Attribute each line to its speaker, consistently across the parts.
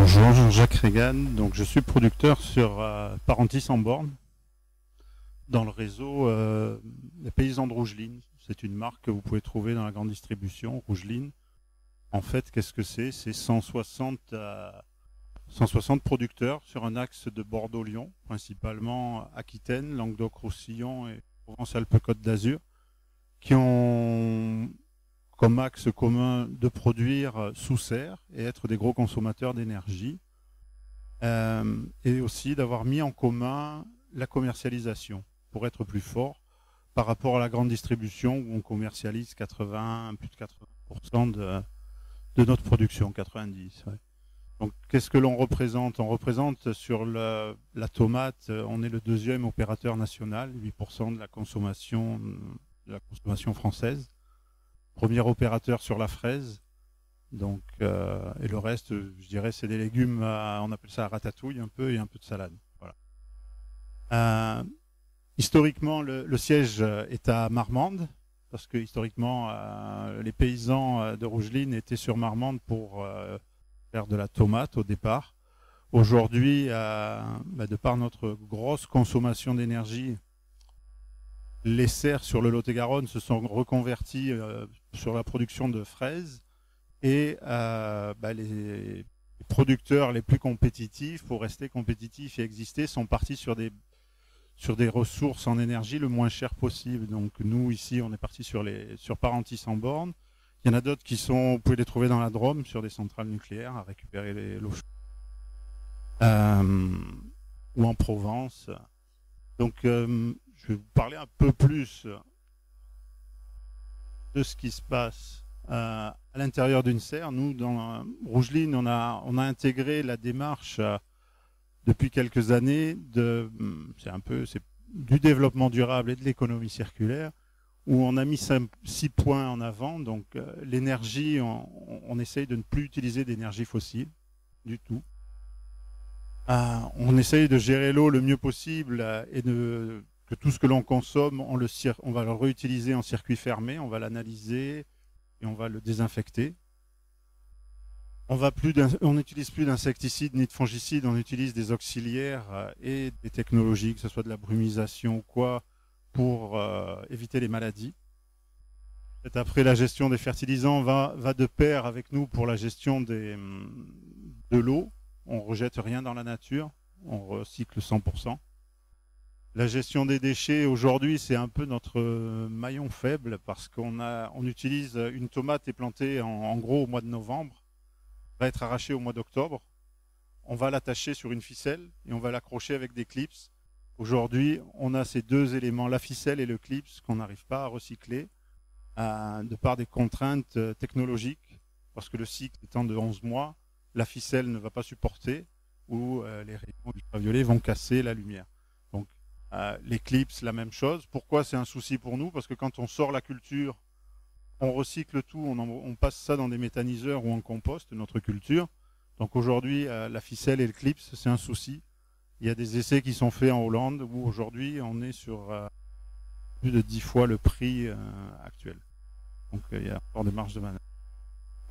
Speaker 1: Bonjour, Jean-Jacques Regan. Donc, je suis producteur sur Parentis en borne dans le réseau des paysans de Rougeline. C'est une marque que vous pouvez trouver dans la grande distribution, Rougeline. En fait, qu'est-ce que c'est? C'est 160 producteurs sur un axe de Bordeaux-Lyon, principalement Aquitaine, Languedoc-Roussillon et Provence-Alpes-Côte d'Azur, qui ont comme axe commun de produire sous serre et être des gros consommateurs d'énergie, et aussi d'avoir mis en commun la commercialisation pour être plus fort par rapport à la grande distribution où on commercialise plus de 80% de notre production, 90%. Ouais. Donc, qu'est-ce que l'on représente? On représente sur la tomate, on est le deuxième opérateur national, 8% de la consommation française. Premier opérateur sur la fraise. Donc, et le reste, je dirais, c'est des légumes, on appelle ça ratatouille un peu, et un peu de salade. Voilà. Historiquement, le siège est à Marmande, parce que historiquement, les paysans de Rougeline étaient sur Marmande pour faire de la tomate au départ. Aujourd'hui, de par notre grosse consommation d'énergie, les serres sur le Lot-et-Garonne se sont reconvertis sur la production de fraises et les producteurs les plus compétitifs, pour rester compétitifs et exister, sont partis sur des ressources en énergie le moins cher possible. Donc nous ici on est parti sur Parentis en borne. Il y en a d'autres vous pouvez les trouver dans la Drôme sur des centrales nucléaires à récupérer l'eau chaude, ou en Provence. Donc je vais vous parler un peu plus de ce qui se passe à l'intérieur d'une serre. Nous, dans Rougeline, on a intégré la démarche depuis quelques années c'est du développement durable et de l'économie circulaire, où on a mis 6 points en avant. Donc l'énergie, on essaye de ne plus utiliser d'énergie fossile du tout. On essaye de gérer l'eau le mieux possible et que tout ce que l'on consomme, on va le réutiliser en circuit fermé, on va l'analyser et on va le désinfecter. On n'utilise plus d'insecticides ni de fongicides, on utilise des auxiliaires et des technologies, que ce soit de la brumisation ou quoi, pour éviter les maladies. Et après, la gestion des fertilisants va de pair avec nous pour la gestion de l'eau. On ne rejette rien dans la nature, on recycle 100%. La gestion des déchets, aujourd'hui, c'est un peu notre maillon faible parce qu'on utilise une tomate est plantée en gros au mois de novembre, va être arrachée au mois d'octobre. On va l'attacher sur une ficelle et on va l'accrocher avec des clips. Aujourd'hui, on a ces deux éléments, la ficelle et le clip, qu'on n'arrive pas à recycler de par des contraintes technologiques, parce que le cycle étant de 11 mois, la ficelle ne va pas supporter ou les rayons ultraviolets vont casser la lumière. Donc, les clips, la même chose. Pourquoi c'est un souci pour nous? Parce que quand on sort la culture, on recycle tout, on passe ça dans des méthaniseurs ou on composte notre culture. Donc aujourd'hui, la ficelle et le clip, c'est un souci. Il y a des essais qui sont faits en Hollande où aujourd'hui, on est sur plus de 10 fois le prix actuel. Donc il y a encore des marges de manœuvre.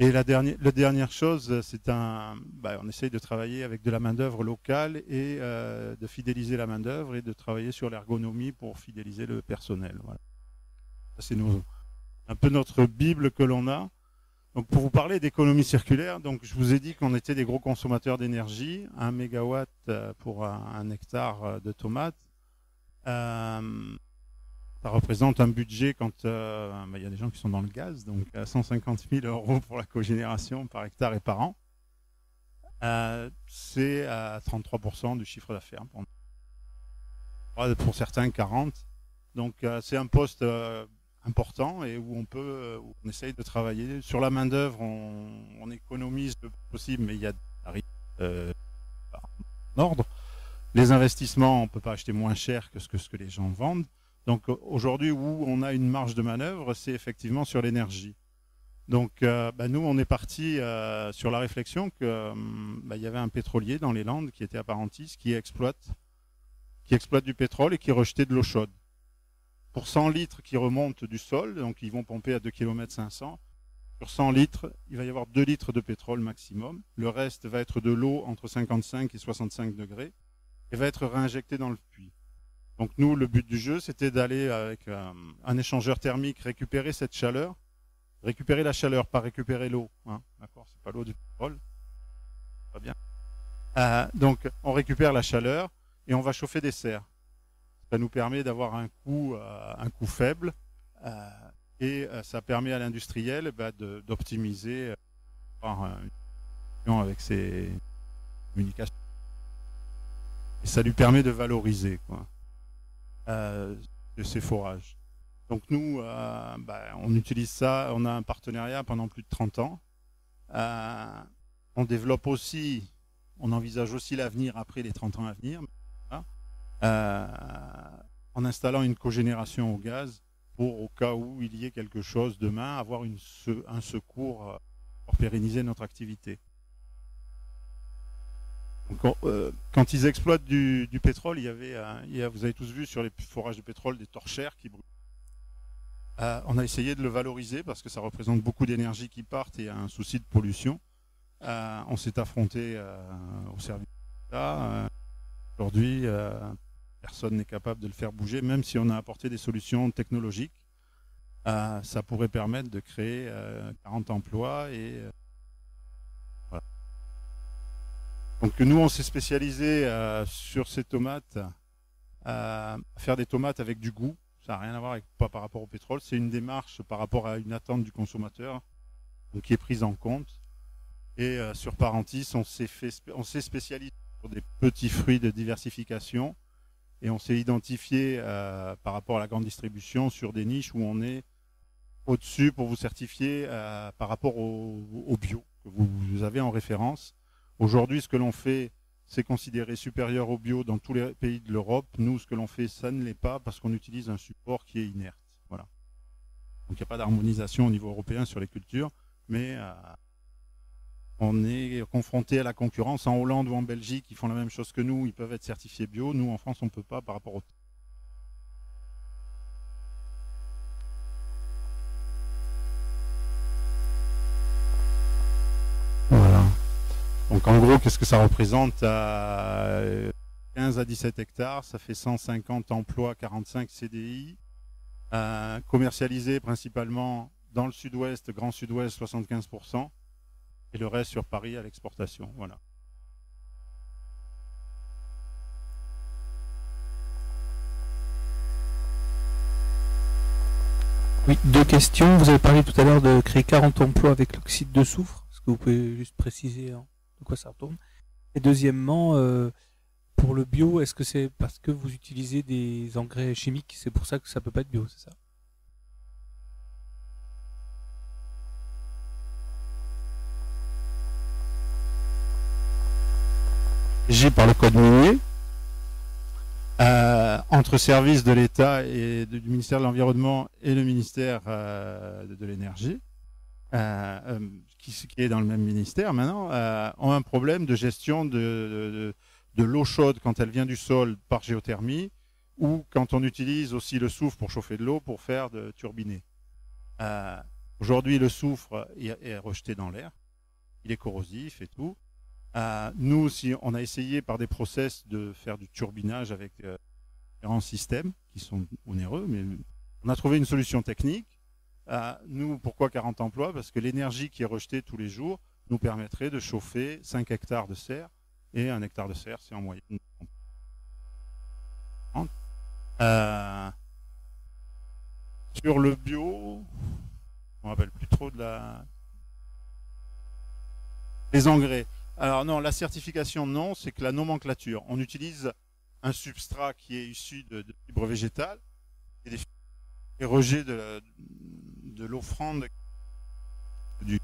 Speaker 1: Et la dernière chose, on essaye de travailler avec de la main-d'œuvre locale et de fidéliser la main-d'œuvre et de travailler sur l'ergonomie pour fidéliser le personnel. Voilà. C'est un peu notre Bible que l'on a. Donc pour vous parler d'économie circulaire, donc je vous ai dit qu'on était des gros consommateurs d'énergie, 1 mégawatt pour un hectare de tomates. Ça représente un budget quand il y a des gens qui sont dans le gaz, donc 150 000 € pour la cogénération par hectare et par an. C'est à 33% du chiffre d'affaires. Pour certains, 40%. Donc c'est un poste important et où on essaye de travailler. Sur la main-d'œuvre, on économise le plus possible, mais il y a des tarifs en ordre. Les investissements, on ne peut pas acheter moins cher que ce que les gens vendent. Donc aujourd'hui, où on a une marge de manœuvre, c'est effectivement sur l'énergie. Donc nous, on est parti sur la réflexion que il y avait un pétrolier dans les Landes qui était à Parentis, qui exploite du pétrole et qui rejetait de l'eau chaude. Pour 100 litres qui remontent du sol, donc ils vont pomper à 2,5 km, Sur 100 litres, il va y avoir 2 litres de pétrole maximum. Le reste va être de l'eau entre 55 et 65 degrés et va être réinjecté dans le puits. Donc nous, le but du jeu, c'était d'aller avec un échangeur thermique récupérer cette chaleur, récupérer la chaleur, pas récupérer l'eau. Hein, d'accord, c'est pas l'eau du pétrole, pas bien. Donc on récupère la chaleur et on va chauffer des serres. Ça nous permet d'avoir un coût faible et ça permet à l'industriel d'optimiser avec ses communications. Et ça lui permet de valoriser ses forages. Donc nous, on utilise ça, on a un partenariat pendant plus de 30 ans. On développe aussi, on envisage aussi l'avenir après les 30 ans à venir, en installant une cogénération au gaz pour, au cas où il y ait quelque chose demain, avoir un secours pour pérenniser notre activité. Donc, quand ils exploitent du pétrole, vous avez tous vu sur les forages de pétrole des torchères qui brûlent. On a essayé de le valoriser parce que ça représente beaucoup d'énergie qui partent et un souci de pollution. On s'est affronté au service de l'État. Aujourd'hui, personne n'est capable de le faire bouger, même si on a apporté des solutions technologiques. Ça pourrait permettre de créer 40 emplois et voilà. Donc nous, on s'est spécialisé sur ces tomates, à faire des tomates avec du goût. Ça n'a rien à voir pas par rapport au pétrole. C'est une démarche par rapport à une attente du consommateur qui est prise en compte. Et sur Parentis, on s'est spécialisé sur des petits fruits de diversification et on s'est identifié par rapport à la grande distribution sur des niches où on est au-dessus pour vous certifier par rapport au bio que vous avez en référence. Aujourd'hui, ce que l'on fait, c'est considéré supérieur au bio dans tous les pays de l'Europe. Nous, ce que l'on fait, ça ne l'est pas parce qu'on utilise un support qui est inerte. Voilà. Donc il n'y a pas d'harmonisation au niveau européen sur les cultures, mais on est confronté à la concurrence. En Hollande ou en Belgique, ils font la même chose que nous, ils peuvent être certifiés bio. Nous, en France, on ne peut pas par rapport au... Voilà. Donc en gros, qu'est-ce que ça représente? 15 à 17 hectares, ça fait 150 emplois, 45 CDI, commercialisés principalement dans le sud-ouest, grand sud-ouest, 75%, et le reste sur Paris à l'exportation. Voilà.
Speaker 2: Oui, 2 questions. Vous avez parlé tout à l'heure de créer 40 emplois avec l'oxyde de soufre. Est-ce que vous pouvez juste préciser de quoi ça retourne? Et deuxièmement, pour le bio, est-ce que c'est parce que vous utilisez des engrais chimiques, c'est pour ça que ça peut pas être bio, c'est ça?
Speaker 1: J'ai par le code minier, entre services de l'État et du ministère de l'Environnement et le ministère de l'Énergie, qui est dans le même ministère maintenant, ont un problème de gestion de l'eau chaude quand elle vient du sol par géothermie ou quand on utilise aussi le soufre pour chauffer de l'eau pour faire de turbiner. Aujourd'hui, le soufre est rejeté dans l'air, il est corrosif et tout. Nous aussi, on a essayé par des process de faire du turbinage avec différents systèmes qui sont onéreux, mais on a trouvé une solution technique. Nous, pourquoi 40 emplois? Parce que l'énergie qui est rejetée tous les jours nous permettrait de chauffer 5 hectares de serre, et 1 hectare de serre, c'est en moyenne. Sur le bio, je ne me rappelle plus trop de les engrais. Alors non, la certification non, c'est que la nomenclature. On utilise un substrat qui est issu de fibres végétales et des rejets de l'offrande du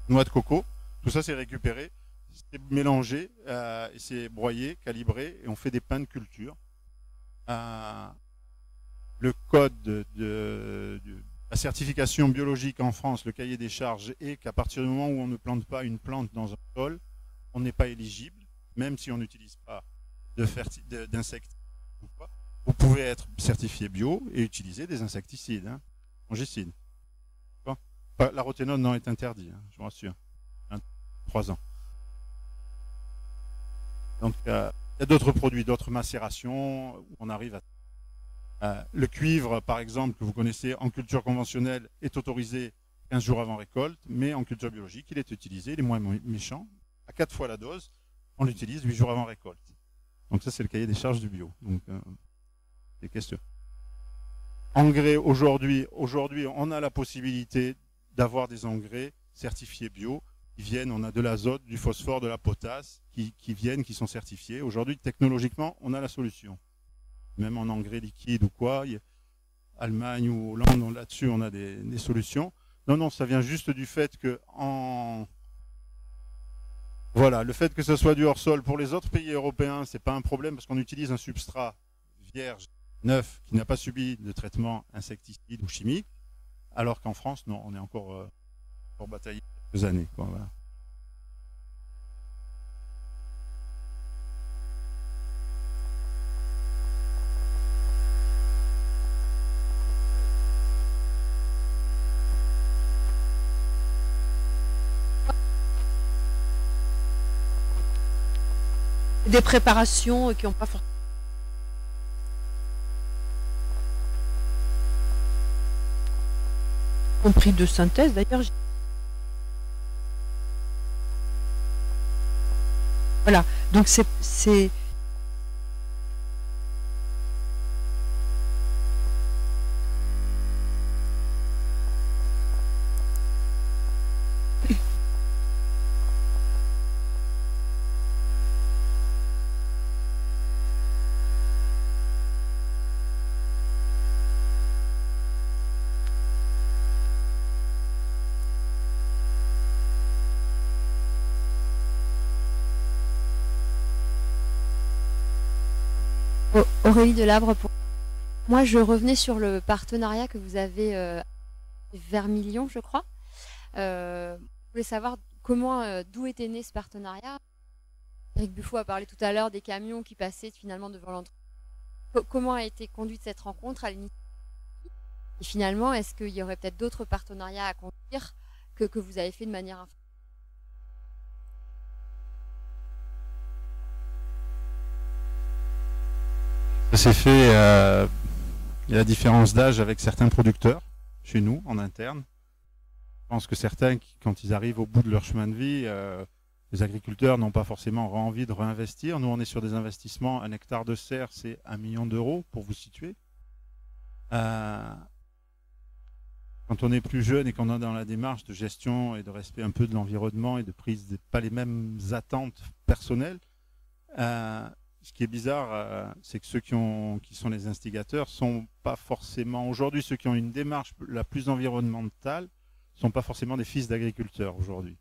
Speaker 1: noix de coco. Tout ça c'est récupéré, c'est mélangé, et c'est broyé, calibré et on fait des pains de culture. Le code de la certification biologique en France, le cahier des charges est qu'à partir du moment où on ne plante pas une plante dans un sol, on n'est pas éligible, même si on n'utilise pas d'insecticides. Vous pouvez être certifié bio et utiliser des insecticides, fongicides. la roténone non est interdit, hein, je vous rassure. 3 ans. Donc il y a d'autres produits, d'autres macérations où on arrive à... le cuivre, par exemple, que vous connaissez en culture conventionnelle, est autorisé 15 jours avant récolte, mais en culture biologique, il est utilisé, il est moins méchant. À 4 fois la dose, on l'utilise 8 jours avant récolte. Donc ça, c'est le cahier des charges du bio. Donc, des questions. Engrais, aujourd'hui, on a la possibilité d'avoir des engrais certifiés bio qui viennent, on a de l'azote, du phosphore, de la potasse, qui viennent, qui sont certifiés. Aujourd'hui, technologiquement, on a la solution. Même en engrais liquide ou quoi, Allemagne ou Hollande, là-dessus, on a des solutions. Non, ça vient juste du fait que voilà, le fait que ce soit du hors-sol pour les autres pays européens, c'est pas un problème parce qu'on utilise un substrat vierge, neuf, qui n'a pas subi de traitement insecticide ou chimique, alors qu'en France, non, on est encore bataillé quelques années, quoi, voilà.
Speaker 3: Des préparations qui n'ont pas forcément... compris de synthèse, d'ailleurs. Voilà, donc c'est... Aurélie Delabre, moi je revenais sur le partenariat que vous avez Vermilion, je crois. Je voulais savoir d'où était né ce partenariat. Eric Buffo a parlé tout à l'heure des camions qui passaient finalement devant l'entreprise. Comment a été conduite cette rencontre à l'initiative? Et finalement, est-ce qu'il y aurait peut-être d'autres partenariats à conduire que vous avez fait de manière informelle?
Speaker 1: Ça s'est fait, il y a la différence d'âge avec certains producteurs, chez nous, en interne. Je pense que certains, quand ils arrivent au bout de leur chemin de vie, les agriculteurs n'ont pas forcément envie de réinvestir. Nous, on est sur des investissements, 1 hectare de serre, c'est 1 million d'euros, pour vous situer. Quand on est plus jeune et qu'on est dans la démarche de gestion et de respect un peu de l'environnement et de prise, pas les mêmes attentes personnelles, ce qui est bizarre, c'est que ceux qui sont les instigateurs sont pas forcément, aujourd'hui, ceux qui ont une démarche la plus environnementale, sont pas forcément des fils d'agriculteurs aujourd'hui.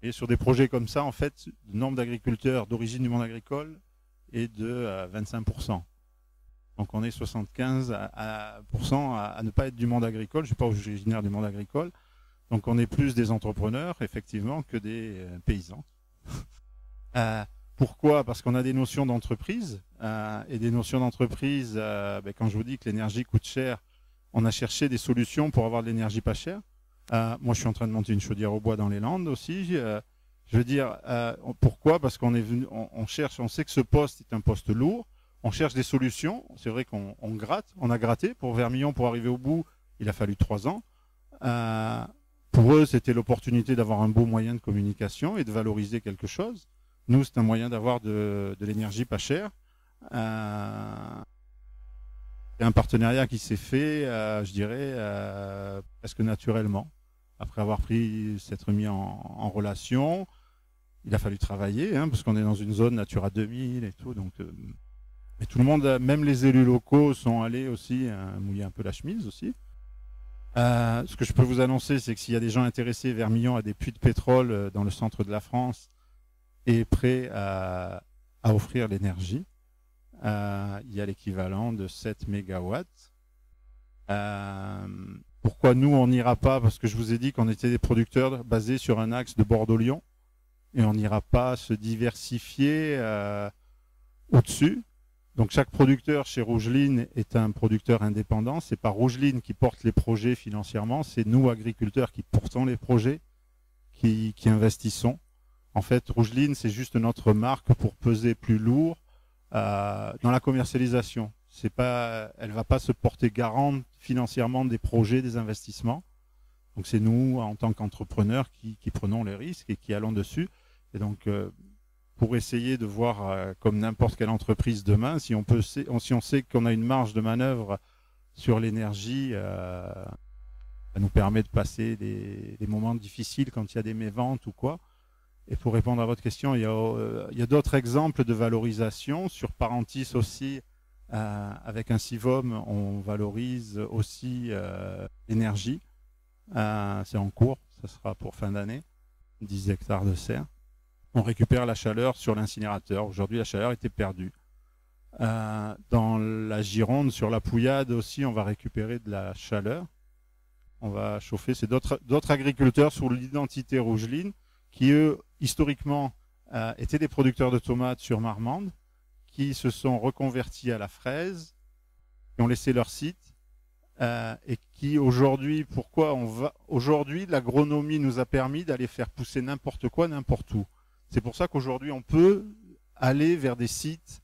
Speaker 1: Et sur des projets comme ça, en fait, le nombre d'agriculteurs d'origine du monde agricole est de 25%. Donc on est 75% à ne pas être du monde agricole. Je ne suis pas originaire du monde agricole. Donc on est plus des entrepreneurs, effectivement, que des paysans. Pourquoi? Parce qu'on a des notions d'entreprise. Et des notions d'entreprise, quand je vous dis que l'énergie coûte cher, on a cherché des solutions pour avoir de l'énergie pas chère. Moi, je suis en train de monter une chaudière au bois dans les Landes aussi. Je veux dire, pourquoi? Parce qu'on est venu, on cherche, on sait que ce poste est un poste lourd. On cherche des solutions. C'est vrai qu'on gratte. On a gratté pour Vermilion pour arriver au bout. Il a fallu 3 ans. Pour eux, c'était l'opportunité d'avoir un beau moyen de communication et de valoriser quelque chose. Nous, c'est un moyen d'avoir de l'énergie pas chère. C'est un partenariat qui s'est fait, je dirais, presque naturellement. Après avoir s'être mis en relation, il a fallu travailler, hein, parce qu'on est dans une zone Natura 2000 et tout. Donc, et tout le monde, même les élus locaux, sont allés aussi mouiller un peu la chemise aussi. Ce que je peux vous annoncer, c'est que s'il y a des gens intéressés, Vermilion a des puits de pétrole dans le centre de la France et prêt à offrir l'énergie. Il y a l'équivalent de 7 mégawatts. Pourquoi nous, on n'ira pas? Parce que je vous ai dit qu'on était des producteurs basés sur un axe de Bordeaux-Lyon et on n'ira pas se diversifier au-dessus. Donc chaque producteur chez Rougeline est un producteur indépendant. C'est pas Rougeline qui porte les projets financièrement, c'est nous agriculteurs qui portons les projets, qui investissons. En fait, Rougeline, c'est juste notre marque pour peser plus lourd dans la commercialisation. Elle va pas se porter garante financièrement des projets, des investissements. Donc c'est nous, en tant qu'entrepreneurs, qui prenons les risques et qui allons dessus. Et donc pour essayer de voir comme n'importe quelle entreprise demain, si on sait qu'on a une marge de manœuvre sur l'énergie, ça nous permet de passer des moments difficiles quand il y a des méventes ou quoi. Et pour répondre à votre question, il y a d'autres exemples de valorisation. Sur Parentis aussi, avec un Sivom, on valorise aussi l'énergie. C'est en cours, ça sera pour fin d'année, 10 hectares de serre. On récupère la chaleur sur l'incinérateur. Aujourd'hui, la chaleur était perdue. Dans la Gironde, sur la Pouillade aussi, on va récupérer de la chaleur. On va chauffer. C'est d'autres agriculteurs sous l'identité Rougeline qui, eux, historiquement, étaient des producteurs de tomates sur Marmande, qui se sont reconvertis à la fraise, qui ont laissé leur site, et qui aujourd'hui, aujourd'hui, l'agronomie nous a permis d'aller faire pousser n'importe quoi, n'importe où. C'est pour ça qu'aujourd'hui, on peut aller vers des sites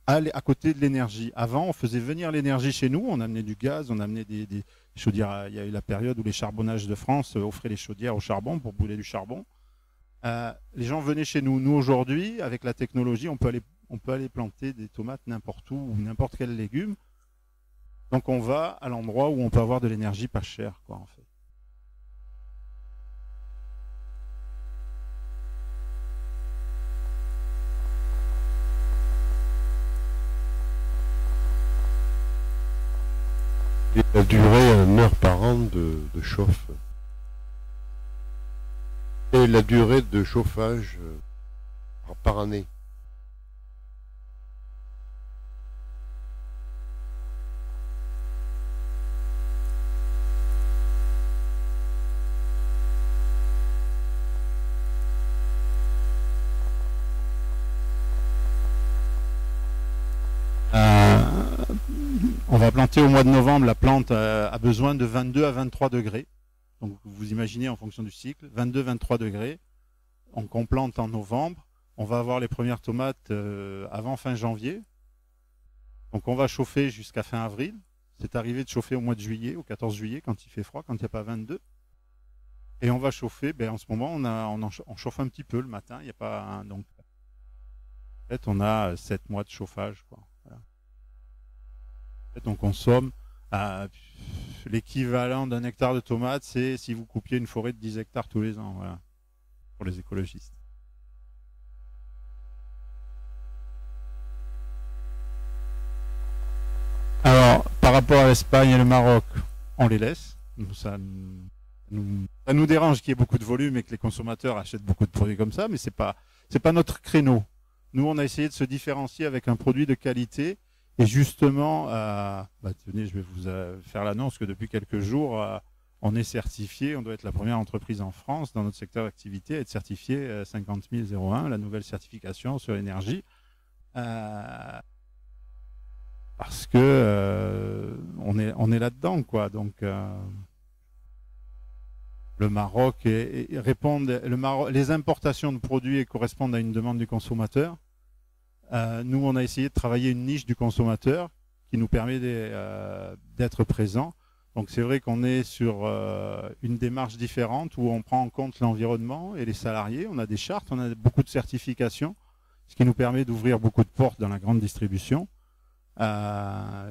Speaker 1: à côté de l'énergie. Avant, on faisait venir l'énergie chez nous, on amenait du gaz, on amenait des chaudières. Il y a eu la période où les charbonnages de France offraient les chaudières au charbon pour brûler du charbon. Les gens venaient chez nous. Nous, aujourd'hui, avec la technologie, on peut aller planter des tomates n'importe où ou n'importe quel légume. Donc, on va à l'endroit où on peut avoir de l'énergie pas chère, quoi, en fait.
Speaker 4: Et la durée en heure par an de chauffe. Et la durée de chauffage par année.
Speaker 1: On va planter au mois de novembre. La plante a besoin de 22 à 23 degrés. Donc vous imaginez en fonction du cycle, 22-23 degrés. Donc on plante en novembre. On va avoir les premières tomates avant fin janvier. Donc on va chauffer jusqu'à fin avril. C'est arrivé de chauffer au mois de juillet, au 14 juillet, quand il fait froid, quand il n'y a pas 22. Et on va chauffer, en ce moment on chauffe un petit peu le matin. Il n'y a pas donc en fait on a 7 mois de chauffage, quoi. Voilà. En fait, on consomme l'équivalent d'un hectare de tomates, c'est si vous coupiez une forêt de 10 hectares tous les ans, voilà, pour les écologistes. Alors, par rapport à l'Espagne et le Maroc, on les laisse. Ça nous dérange qu'il y ait beaucoup de volume et que les consommateurs achètent beaucoup de produits comme ça, mais c'est pas notre créneau. Nous, on a essayé de se différencier avec un produit de qualité. Et justement, tenez, je vais vous faire l'annonce que depuis quelques jours, on est certifié, on doit être la première entreprise en France dans notre secteur d'activité à être certifié 50001, la nouvelle certification sur l'énergie, parce que on est là-dedans, quoi. Donc le Maroc les importations de produits correspondent à une demande du consommateur. Nous, on a essayé de travailler une niche du consommateur qui nous permet d'être présents. Donc, c'est vrai qu'on est sur une démarche différente où on prend en compte l'environnement et les salariés. On a des chartes, on a beaucoup de certifications, ce qui nous permet d'ouvrir beaucoup de portes dans la grande distribution. Voilà.